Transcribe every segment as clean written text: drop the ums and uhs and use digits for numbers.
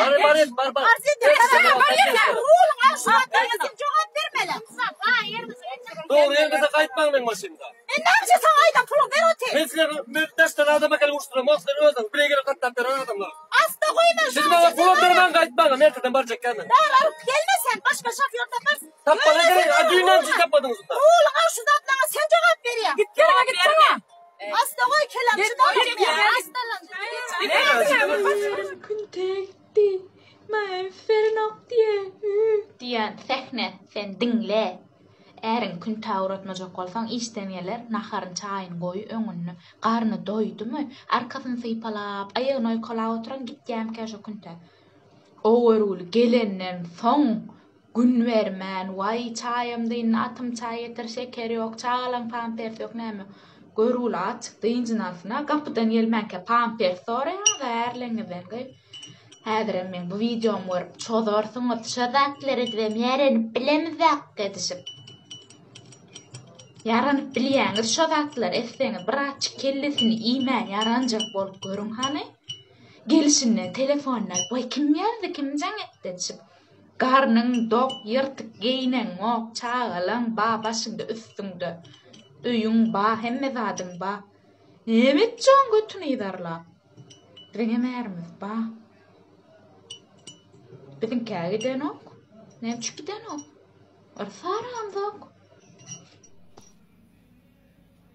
Var. Arz edin. Oğlum aşağıdan cevap vermeli. Doğru yerimize kayıtmam ben maşında. Ne yapacaksın ayda pulu ver otel. Ben size müddeşten adama gelip uçturum. Mosları öldüm. Buraya gelip katlattıran adamlar. Asla koyma. Siz bana pulu vermem kayıtmam. Nereden baracak kendin? Dar gelmesen başka şoför taparsın. Tapmana gerek. Düğünden siz tapmadınız. Oğlum aşağıda ablana sen cevap ver ya. Git git. Asla koy kelamcı da Kuntektin men fernok diyen sehne sen dinle. Erin kun tavratmacak olsan istemeyeler naharın çayın koyu önünü karnı doydu mu arkasını sıypalap ayağını oykala oturan gideceğim kaşı kunte. Oğurul gelenen son gün vermen vay çayım deyin atım çay yeter şeker yok çağalan pampers yok neymi. Görul açık deyince nasına kapıdan yelmenke pampers oraya verlenge vergey. Häderen men bu videom var çodorsun çodakları edem yeren bilemzak edişip. Yaranıp bilýäňiz şodaklar esseňe biraç kellesini iýmän yarancak bolup görüň hany. Gelişinden telefonlar "Boy kim ýazdy, kim jaň etdi?" edişip. Garnyň dok ýyrtyk geýnen ok çağalan ba başynda üstüňde. Öýüň ba hemme zadyň ba. Emet jon götüni ýdarlap. Direňemermiz ba. Bizim kâgiden ok. Nemçük giden ok. Arsaram ok.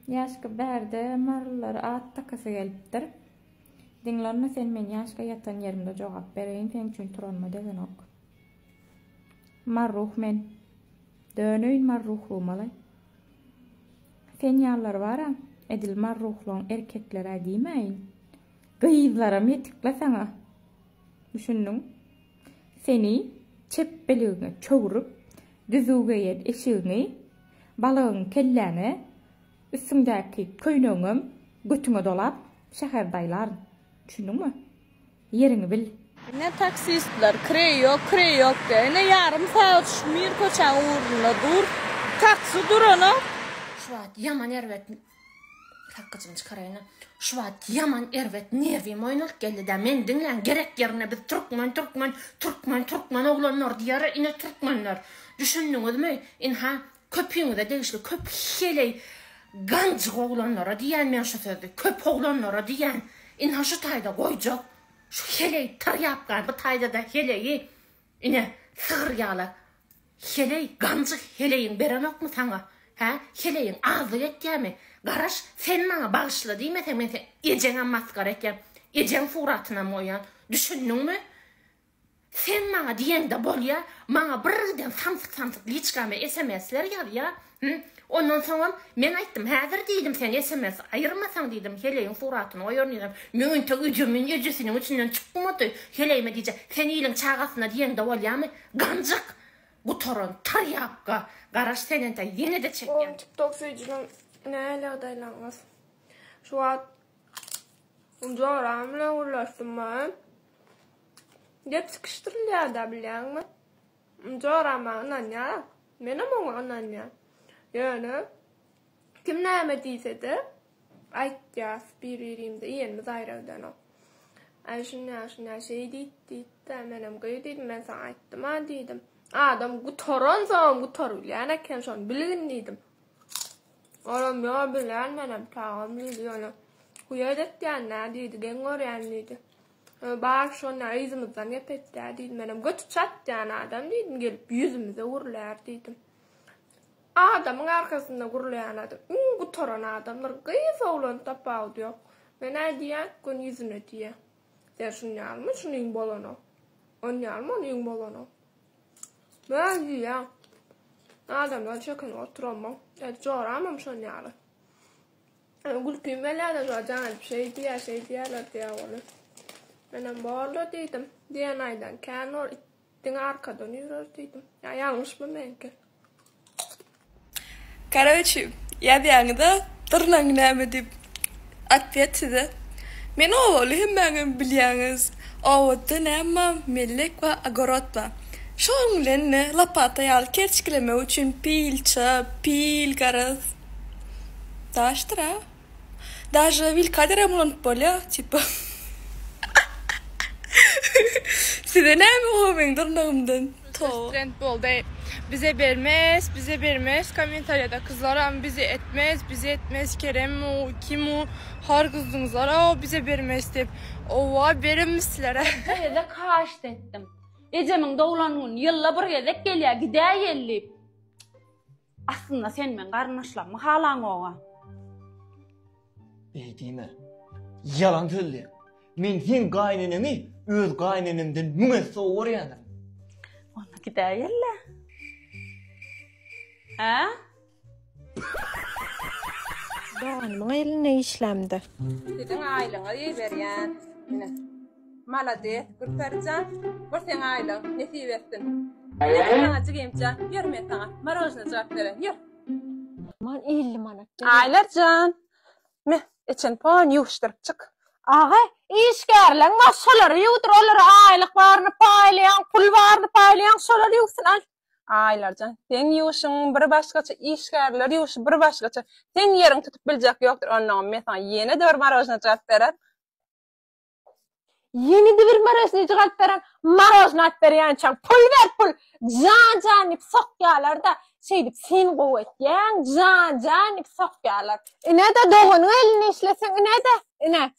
Yaşka berde marlar at takası gelipdir. Dinlarına sen men yaşka yatan yerimde cevap bereyin sen çünkü turanma degen ok. Marruh men. Dönöyn marruhlu malay. Sen yallar vara edil marruhlun erkeklere diýmeýin. Gıyızlara metikle sana. Düşündün. Seni çeppeliğine çoğurup düzüge yer eşiğini balığın kelleni üstündeki köynüğüm götüne dolap şeherdaylar. Düşündün mü? Yerini bil. Ne taksistler kre yok de. Ne yarım saat şmir koçan uğruna dur. Taksi dur onu. Şu an yaman ervet. Takkıcını çıkarayına. Şu an yaman ervet nervim oynak geldi de men dinlen gerek yerine biz Türkmen oğlanlar diyarı ine Türkmenler. Düşündünüz mü? İnha köpüğünüzde değişli köp heley gancık oğlanlara diyen men şu sözü köp oğlanlara diyen inha şu tayda koyacak. Şu heley tar yapkan bu tayda da heleyi ine sığır yağla heley gancık heleyin beren ok mu sana? Ha? Heleyin ağzı yetkemi. Garaş sen bana bağışla değil mi? Sen ecene maskara etken. Ecen suratına moyan. Düşündün mü? Sen bana diyen de bol ya. Bana birden samsık liçkame SMS'ler yaz ya. Hı? Ondan sonra ben aytdım. Hazır değilim sen SMS ayırmasan dedim. Heleyin suratını oyanıyordum. Mümün te ücümün ecesinin içinden çıkmadı. Heleyime diyeceğim. Sen iyilin çağasına diyen de bol ya mı? Gancık. Bu torun tar yapka. Garaş senin de yine de çekken. O TikTok seyircinin neyle adaylanmaz. Şu an Zoramla uğraştım ben. Hep sıkıştırılıyor da biliyor musun? Zorama ananya. Benim o ananya. Yani kim ne emediyse de aytacağız bir yerimde yerimiz ayrıldan o. Ay şuna şey deydi de benim kıyıdıydım ben sana ayttım ha dedim. Adam gutoran zaman gutarul yani ken son bilgin dedim. Oğlum ya bilen benim tağım dedi yani. Huyadet yani ne dedi gengor yani dedi. Bak şuna izimizden yepetti dedim benim götü çat yani adam dedim gelip yüzümüze vururlar dedim. Adamın arkasında vurulayan adam. Gutaran adamlar kıyıf oğlan tapağı diyor. Ben ne diye gün yüzüne diye. Sen şunu alma şunu in bolano. Onu alma onu in bolano. Ben diye. Adamlar çekin oturamam. Çoğuramam şunu alma. Gül kümeler de zaten şey diyeler diye olur. Benim bağırlı dedim. Diyen aydan kenor ittin arkadan yürür dedim. Ya yanlış mı benimki? Короче, я бияңда тырлаң нәме дип ответ сиде. Мен ол хеммәң биләңез. Авытты нәмә меллек ва огород ба. Шоңленне лопата ял керчклеме üçün пил гараз. Таштра. Даже вилкадерем лон поля, типа. Size näme hobeň dırnağımdan? To. Trend boldu. Bize bermez. Komentariyada kızlar bizi etmez. Kerem o, kim o, har kızdıňızlar o bize bermez dep. Owa beremmisler. Ede kaşt etdim. Ecemin doğulanın yılla bir gezek gelýär, gidä yellip. Aslında sen men garnaşlamy halaň oňa. Beýdime. Yalan söyledi. Men sen gaýnanymy öz gaýnanymdan müňe sowurýanam. Ona gidä yelle. Ha? Doğanımın eline işlemdi. Dedin aylığa berýän. Mine. Malades, gürperjan. Bir sen aylyň nesi versin. Sana çygymça, ýerme sana. Marojna jogap beren. Ýer. Man illi manak. Aylarjan. Me, için pan ýuşdyryp çyk. Ağa, işgärler maşalary ýudur olar aylyk barny paýlayan, pul barny paýlayan şolar ýusun al. Aylarjan, sen ýuşuň bir başgaça işgärler ýuşy bir başgaça. Sen ýeriň tutup biljek ýokdur. Ondan men sana ýene de bir marojna jogap berer. Yeni de bir marojna jogap beren, marojna berýän çaň pul ver pul. Jan sokýarlar da şeýdip sen gowetýän, jan sokýarlar. Ine de doğunyň elini işleseň, ine.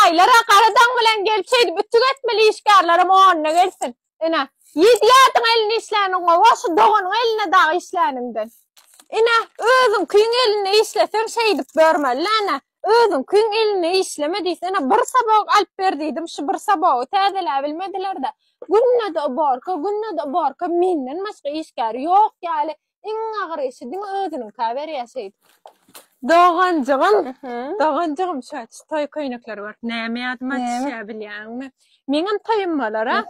Aylara garadan bilen gelip şeýdip ütük etmeli işgärlerim oňa gelsin. Ine. Ýedi-ýadyň elini işläniň o, şu doğunyň eline dagy işlänimden. Ine, özüň küýün elini işleseň şeýdip bermeli, ine. Özüň küýün elini işlemediyse, ine bir sabak alyp berdidim, şu bir sabaky täzeläp bilmediler de. Günne de barka, menden başga işgär ýok ýaly. Iň agyr işi diň özüniň käber ýaşaýdy. Doğancığım şu toy köynekleri var. Näme adyma düşýär bilýärmi? Meňem toyum bolar ha.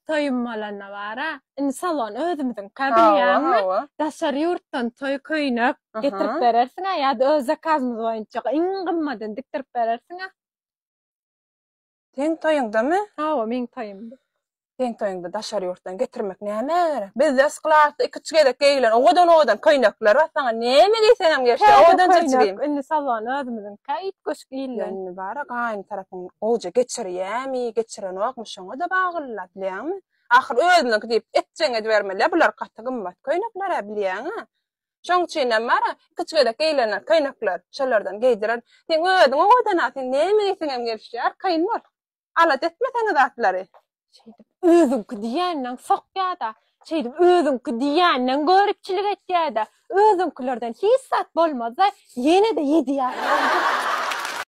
Toyum bolana bar ha. In salon özümiziň käbilýärmi? Daşar ýurtdan toy köýnek getirip berersiň ha, ýa-da öz zakazymyz boýunça iň gymmadan diktirip berersiň ha. Sen toyuňdamy? Ha, o meň toyumdy. Sen toyuňda daşar ýurtdan getirmek näme? Biz de sklatda 2 gedek geýlen owadan köýnekler var. Saňa näme diýseňem gerçi owadan çykýym. In salon özümiziň käýit köşk ýylan. Yani bara gaýyn tarapyň oja geçirýämi, geçiren okmuşyňa da bagylap bilýärmi? Ahir özüňe diýip etjeňe bermeler, bular gaty gymmat köýnekler bilýärmi? Şoň üçin bara 2 gedek geýlenler köýnekler, şolardan geýdiren. Sen özüň owadan atyn näme diýseňem gerçi arkaýyn bol. Alat etmesene datlary. Özüňki diýenden sokýada, özüňki diýenden görüpçilik etýäda, özüňkilerden hiç sat bolmaz, ýene de ýedi ýaly.